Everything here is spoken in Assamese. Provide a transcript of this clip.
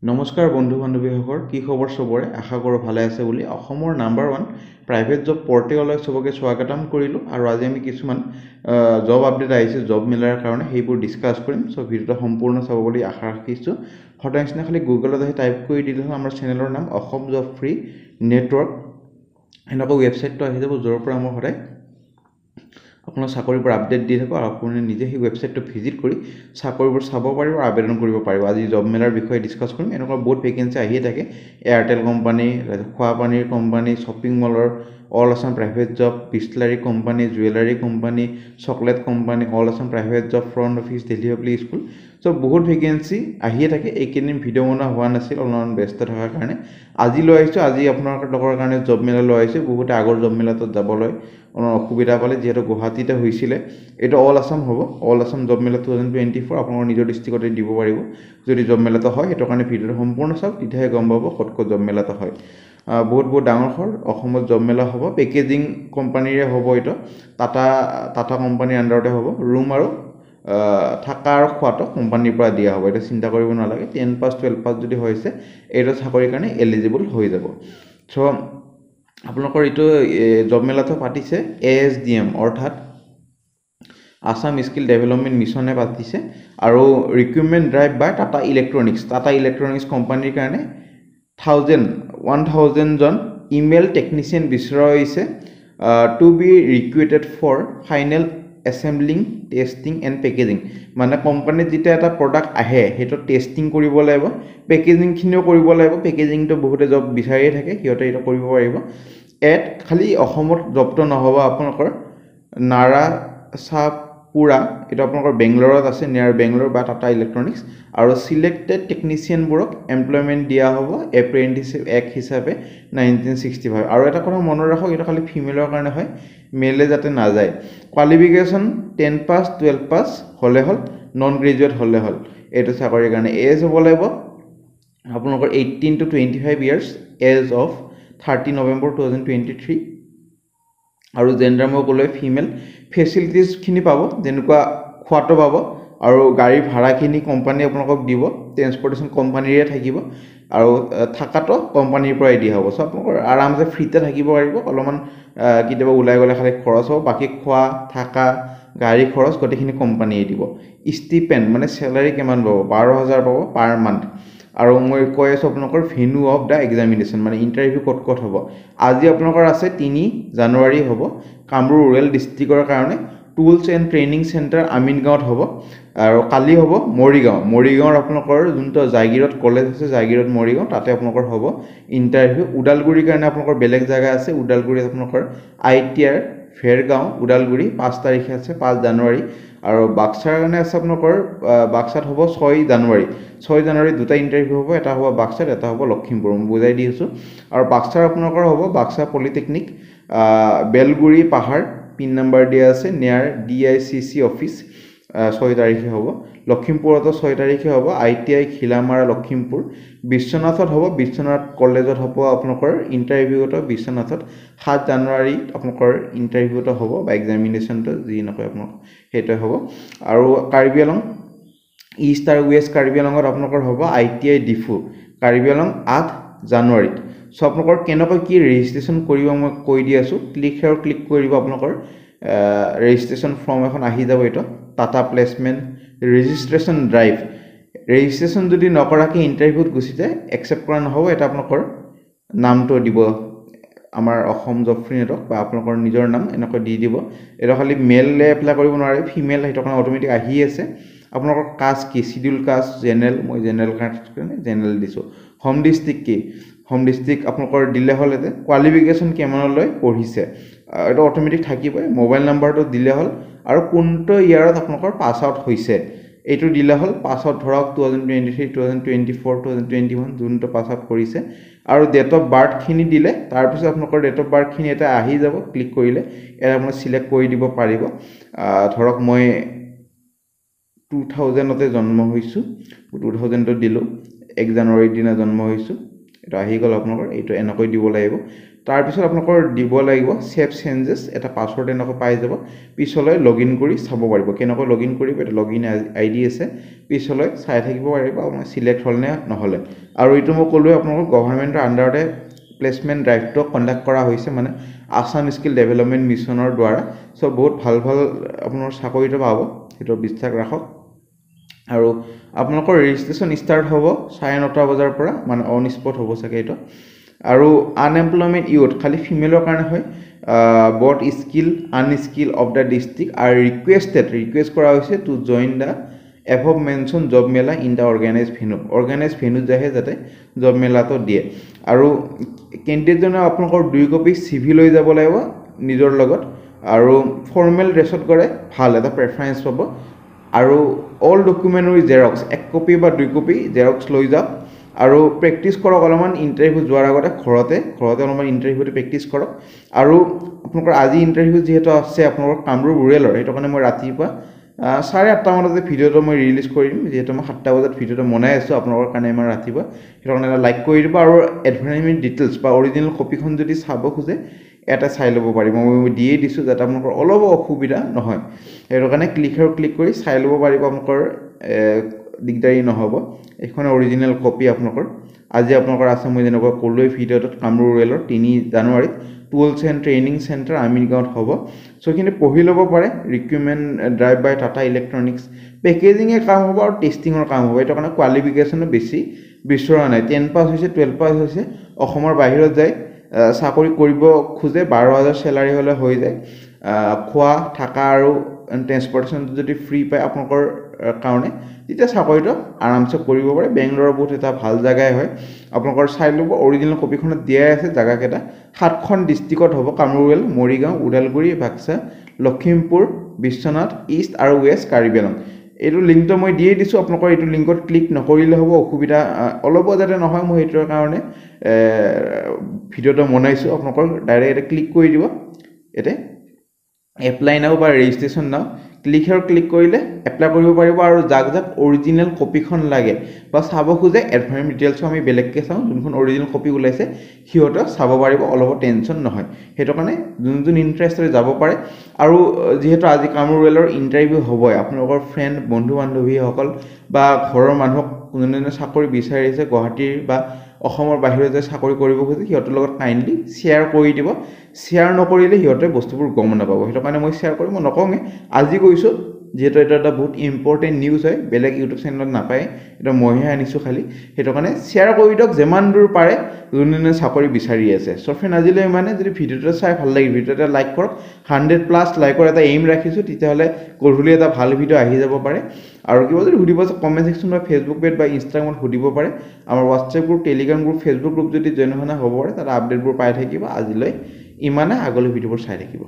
নমস্কাৰ বন্ধু বান্ধৱীসকল কি খবৰ সবৰে আশা কৰোঁ ভালে আছে বুলি অসমৰ নাম্বাৰ 1 প্ৰাইভেট জব পৰ্টেললৈ সবকে স্বাগতম কৰিলো আৰু আজি আমি কিছুমান জব আপডেট আহিছে জব মেলাৰ কাৰণে সেইবোৰ ডিসকাস কৰিম সো ভিডিওটো সম্পূৰ্ণ চাব বুলি আশা ৰাখিছো হঠাৎ খালি গুগলত আহি টাইপ কৰি দিলে আমাৰ চেনেলৰ নাম অসম জব ফ্ৰী নেটৱৰ্ক এনেকৈ ৱেবছাইটটো আহি যাব যৰ পৰা মই সদায় আপোনাৰ চাকৰিৰ পৰা আপডেট দি থাকো আৰু আপুনি নিজে সেই ৱেবছাইটটো ভিজিট কৰি চাকৰিবোৰ চাব পাৰিব আৰু আবেদন কৰিব পাৰিব আজি জব মেলাৰ বিষয়ে ডিসকাস কৰিম এনেকুৱা বহুত ভেকেন্সি আহিয়ে থাকে এয়াৰটেল কোম্পানী খোৱা পানীৰ কোম্পানী শ্বপিং মলৰ all Assam private job Bisleri company jewellery company chocolate company all Assam private job front office Delhi public school so বহুত ভেকেন্সি আহিয়ে থাকে এইকেইদিন ভিডিও বনোৱা হোৱা নাছিল অলপমান ব্যস্ত থকাৰ কাৰণে আজি লৈ আহিছো আজি আপোনালোকৰ কাৰণে জব মেলা লৈ আহিছো বহুত আগৰ জব মেলাত যাবলৈ অসুবিধা পালে যেহেতু গুৱাহাটীতে হৈছিল এটা অল আসাম হ'ব অল আসাম জব মেলা 2024 আপোনালোকৰ নিজৰ ডিস্ট্ৰিক্টতে দিব পাৰিব যদি জব মেলাটো হয় এটো কাৰণে ভিডিওটো সম্পূৰ্ণ চাওক তেতিয়াহে গম পাব কত জব মেলাটো হয় বহুত ডাঙৰ হল অসমত জব মেলা হ'ব পেকেজিং কোম্পানীৰে হ'ব এটা টাটা কোম্পানীৰ আন্ডাৰতে হ'ব ৰুম আৰু থাকা আৰু খোৱাটো কোম্পানীৰ পৰা দিয়া হ'ব এটা চিন্তা কৰিব নালাগে 10 পাস 12 পাস যদি হৈছে এটা চাকৰিৰ কাৰণে এলিজিবল হৈ যাব সো আপোনালোকৰ এইটো জব মেলাটো পাতিছে ASDM অৰ্থাৎ আসাম স্কিল ডেভেলপমেন্ট মিছনে পাতিছে আৰু recruitment drive by Tata Electronics কোম্পানীৰ কাৰণে 1000 জন ইমেইল টেকনিচিয়ান বিচৰা হৈছে to be recruited for final assembling testing and packaging মানে কোম্পানীত যেটা এটা প্ৰডাক্ট আহে হেটো টেস্টিং কৰিব লাগিব পেকেজিং খিনিও কৰিব লাগিব পেকেজিং তো বহুতে জব বিচাৰিয়ে থাকে হিয়তে এটা কৰিব পাৰিব এট খালি অসমত জবটো নহব আপোনালোকৰ নাৰা সাপুৰা এটা আপোনালোকৰ বেংগলৰত আছে নিয়াৰ বেংগলৰ বা টাটা ইলেক্ট্ৰনিক্স আৰু সিলেক্টেড টেকনিচিয়ান বোৰক এমপ্লয়মেন্ট দিয়া হ'ব এপ্ৰেন্টিসশিপ এক হিচাপে 1965 আৰু এটা কথা মনত ৰাখক এটা খালি ফিমেলৰ কাৰণে হয় মেলে যাতে না যায় কোৱালিফিকেশন 10 পাস 12 পাস হলে হল নন গ্ৰেজুৱেট হলে হল এটো চাকৰিৰ কাৰণে এজ হ'ব লাগিব আপোনালোকৰ 18 to 25 years age of 30 November 2023 আৰু জেন্ডাৰ মই কলৈ ফিমেল ফেসিলিটিজ খিনি পাব যেনেকুৱা খোৱাটো পাব আৰু গাড়ী ভাড়া খিনি কোম্পানী আপোনালোকক দিব ট্ৰান্সপৰ্টেশন কোম্পানীৰে থাকিব আৰু থাকাটো কোম্পানীৰ পৰাই দিয়া হ'ব সব আৰামসে ফ্ৰীতে থাকিব পাৰিব অলপমান কিতেবা উলাই গলে খালি খৰচ হ'ব বাকি খোৱা থাকা গাড়ী খৰচ গটেখিনি কোম্পানীয়ে দিব স্টিপেন্ড মানে স্যালাৰি কিমান পাব 12000 পাব পাৰ মান্থ আৰু মই কৈ আছো আপোনালোকৰ ভেনু অফ দা এক্সামিনেশন মানে ইন্টাৰভিউ কত হ'ব আজি আপোনালোকৰ আছে 3 জানুৱাৰী হ'ব কামৰূপ ৰুৰেল ডিস্ট্ৰিক্টৰ কাৰণে টুলস এন্ড ট্ৰেইনিং সেন্টাৰ আমিনগাঁৱত হ'ব আৰু কালি হ'ব মৰিগাঁৱৰ আপোনালোকৰ যোনটো জাগিৰত কলেজ আছে জাগিৰত মৰিগাঁও তাতে আপোনালোকৰ হ'ব ইন্টাৰভিউ উডালগুৰিৰ কাৰণে আপোনালোকৰ বেলেগ জায়গা আছে উডালগুৰিত আপোনালোকৰ ITR ফেৰগাঁও উডালগুৰি 5 তাৰিখে আছে 5 জানুৱাৰী আৰু বাক্সাৰ কাৰণে আছে আপোনালোকৰ বাক্সাত হ'ব 6 জানুৱাৰী দুটা ইন্টাৰভিউ হ'ব এটা হ'ব বাক্সাত এটা হ'ব লখিমপুৰ মই বুজাই দিছো আৰু বাক্সাৰ আপোনালোকৰ হ'ব বাক্সা পলিটেকনিক বেলগুৰি পাহাৰ পিন নম্বৰ দিয়া আছে নিয়াৰ DICC অফিস 6 তাৰিখে হ'ব লখিমপুৰতো 6 তাৰিখে হ'ব ITI খিলামাৰা লখিমপুৰ বিশ্বনাথত হ'ব বিশ্বনাথ কলেজত হ'ব আপোনালোকৰ ইন্টাৰভিউটো বিশ্বনাথত 7 জানুৱাৰী আপোনালোকৰ ইন্টাৰভিউটো হ'ব বা এক্সামিনেশনটো যি নকয় আপোনালোক হেটো হ'ব আৰু কাৰ্বি আংলং ইষ্ট আৰু ওয়েষ্ট কাৰ্বি আংলঙত আপোনালোকৰ হ'ব ITI ডিফু কাৰ্বি আংলং 8 জানুৱাৰীত সো আপোনালোকৰ কেনেকৈ কি ৰেজিষ্ট্ৰেচন কৰিব মই কৈ দি আছো ক্লিক কৰিব আপোনালোকৰ ৰেজিষ্ট্ৰেচন ফৰ্ম এখন আহি যাব এটো Tata placement registration drive registration যদি নকৰাকে ইন্টাৰভিউত গুছি যায় একচেপ্ট কৰা নহব এটা আপোনালোকৰ নামটো দিব আমাৰ অসম জব ফ্ৰী নেটৱৰ্ক বা আপোনালোকৰ নিজৰ নাম এনেকৈ দি দিব এটা খালি মেললে এপ্লাই কৰিব নোৱাৰে ফিমেল হেটো কাৰণে অটোমেটিক আহি আছে আপোনালোকৰ কাষ্ট কি শিডিউল কাষ্ট জেনাৰেল মই জেনাৰেল কাষ্ট কাৰণে জেনাৰেল দিছো হোম ডিস্ট্ৰিক্ট কি হোম ডিস্ট্ৰিক্ট আপোনালোকৰ দিলে হল এতে কোৱালিফিকেশন কেমানলৈ পঢ়িছে এটা অটোমেটিক থাকিব মোবাইল নাম্বাৰটো দিলে হল আৰু কোনটো ইয়াৰত আপোনালোকৰ পাস আউট হৈছে এইটো দিলে হল পাস আউট ধৰক 2023 2024 2021 যোনটো পাস আউট কৰিছে আৰু ডেট অফ বাৰ্থ খিনি দিলে তাৰ পিছত আপোনালোকৰ ডেট অফ বাৰ্থ খিনি এটা আহি যাব ক্লিক কৰিলে এৰা মই সিলেক্ট কৰি দিব পাৰিব ধৰক মই 2000 তে জন্ম হৈছো 2000 তো দিলো 1 জানুৱাৰীৰ দিনা জন্ম হৈছো এটা আহি গল আপোনালোকৰ এইটো এনেকৈ দিব লাগিব তাৰপিছত আপোনালোকৰ দিব লাগিব সেভ চেঞ্জেছ এটা পাছৱৰ্ড এনেকৈ পাই যাব পিছলৈ লগইন কৰি চাব পাৰিব কেনেকৈ লগইন কৰিব এটা লগইন আইডি আছে পিছলৈ চাই থাকিব পাৰিব আপোনাৰ সিলেক্ট হ'ল নে নহলে আৰু এইটো মই ক'লো আপোনালোকৰ গভৰ্ণমেণ্টৰ আন্ডাৰতে প্লেসমেন্ট ড্ৰাইভটো কন্ডাক্ট কৰা হৈছে মানে আসাম স্কিল ডেভেলপমেন্ট মিছনৰ দ্বাৰা সো বহুত ভাল ভাল আপোনালোকৰ চাকৰিটো পাব সেইটো বিশ্বাস ৰাখক আৰু আপোনালোকৰ ৰেজিষ্ট্ৰেচন ষ্টাৰ্ট হ'ব 9:30 বজাৰ পৰা মানে অন স্পট হ'ব চাগে এইটো আৰু আনএমপ্লয়মেন্ট ইউথ খালি ফিমেলৰ কাৰণে হয় বট skill unskilled of the district R request কৰা হৈছে to join da above mentioned job mela in the organized venue jahe jate job mela to die aru candidate jone apnalokor 2 copy cv loi jabo laibo nijor logot aru formal dressot gore bhal eta preference pabo aru all document ori xerox 1 copy ba 2 copy xerox loi ja aru practice korok alman interview joar agote khorote alman interview te practice korok aru apnalokor aji interview jehetu ase apnalokor Kamrup rural or eto kane moi rati pa 8:30 মানতে ভিডিওটো মই ৰিলিজ কৰিম যেহেতু মই 7টা বজাত ভিডিওটো বনাই আছো আপোনালোকৰ কাৰণে মই ৰাতিবা হেতনে লাইক কৰি দিব আৰু এডভাৰটাইজমেন্ট ডিটেইলছ বা অৰিজিনাল কপিখন যদি চাব খুজে এটা চাই ল'ব পাৰিব মই দিয়ে দিছো যাতে আপোনালোকৰ অলপ অসুবিধা নহয় হেতনে ক্লিক কৰি চাই ল'ব পাৰিব আপোনালোকৰ দিগদাৰি নহব এখন অৰিজিনাল কপি আপোনালোকৰ আজি আপোনালোকৰ আছে মই যেনেকৈ ক'লৈ ভিডিওটো কামৰুপ ৰুৰেলৰ 3 জানুৱাৰীত টুলছ এণ্ড ট্ৰেইনিং চেণ্টাৰ আমিনগাঁৱত হ'ব সো কিন্তু পঢ়ি ল'ব পাৰে recruitment drive by Tata electronics packaging এ কাম হ'ব আৰু টেষ্টিংৰ কাম হ'ব এটা কাৰণে কোৱালিফিকেশনো বেছি বিচৰা নাই 10 পাস হৈছে 12 পাস হৈছে অসমৰ বাহিৰত যায় চাকৰি কৰিব খুজে 12000 স্যালাৰি হলে হৈ যায় খোৱা থাকা আৰু ট্ৰান্সপৰ্টেশন যদি ফ্ৰী পায় আপোনালোকৰ কাৰণে তেতিয়া চাকৰিটো আৰামছে কৰিব পাৰে বেংগলোৰৰ বহুত এটা ভাল জায়গায় হয় আপোনালোকৰ চাই ল'ব অৰিজিনাল কপিখনত দিয়া আছে জায়গা কেটা 7খন ডিস্ট্ৰিক্টত হ'ব কামৰুপ মৰিগাঁও উদালগুৰি বাক্সা লখিমপুৰ বিশ্বনাথ ইষ্ট আৰু ওয়েষ্ট কাৰ্বিআংলং এইটো লিংকটো মই দিয়ে দিছো আপোনালোকৰ এইটো লিংকত ক্লিক নকৰিলে হ'ব অসুবিধা অলপ যাতে নহয় মই এইটোৰ কাৰণে ভিডিওটো বনাইছো আপোনালোকৰ ডাইৰেক্ট ক্লিক কৰি দিব এতে এপ্লাই নাও বা ৰেজিষ্ট্ৰেচন নাও ক্লিক কৰিলে এপ্লাই কৰিব পাৰিব আৰু জাক অৰিজিনাল কপিখন লাগে বা চাব খুজে এডভান্স ডিটেইলছ আমি বেলেগকে চাও যোনখন অৰিজিনাল কপি ওলাইছে হিয়টো চাব পাৰিব অলপ টেনচন নহয় হেতু কাৰণে যোন ইন্টাৰেস্টেড যাব পাৰে আৰু যেহেতু আজি কামৰুপ ৰুৰেলৰ ইন্টাৰভিউ হ'বই আপোনালোকৰ ফ্ৰেন্ড বন্ধু বান্ধৱী সকল বা ঘৰৰ মানুহক কোনজনে চাকৰি বিচাৰিছে গুৱাহাটীৰ বা অসমৰ বাহিৰতে চাকৰি কৰিব খুজে হিয়তৰ লগত কাইন্ডলি শেয়াৰ কৰি দিব শেয়াৰ নকৰিলে হিয়তে বস্তুবোৰ গম নাপাব হেতু কাৰণে মই শেয়াৰ কৰি মই নকওঁগে আজি কৈছো যেহেতু এটা বহুত ইম্পৰ্টেন্ট নিউজ হয় বেলেগ ইউটিউব চেনেলত নাপায় এটা মইহে আনিছো খালি হেতু কাৰণে শেয়াৰ কৰি দিয়ক যেমান দূৰ পাৰে যোনজনে চাকৰি বিচাৰি আছে সো ফ্ৰেন্ড আজিলৈ মানে যদি ভিডিওটো চাই ভাল লাগে ভিডিওটো লাইক কৰক 100+ লাইকৰ এটা এইম ৰাখিছো তেতিয়া হলে গধূলি এটা ভাল ভিডিও আহি যাব পাৰে আৰু কিবা যদি সুধিব আছে কমেন্ট সেকশন বা ফেসবুক পেজ বা ইনষ্টাগ্ৰামত সুধিব পাৰে আমাৰ WhatsApp group Telegram group Facebook group যদি জয়েন হনা হ'ব পাৰে তাৰ আপডেটবোৰ পাই থাকিব আজিলৈ ইমানে আগলৈ ভিডিওবোৰ চাই থাকিব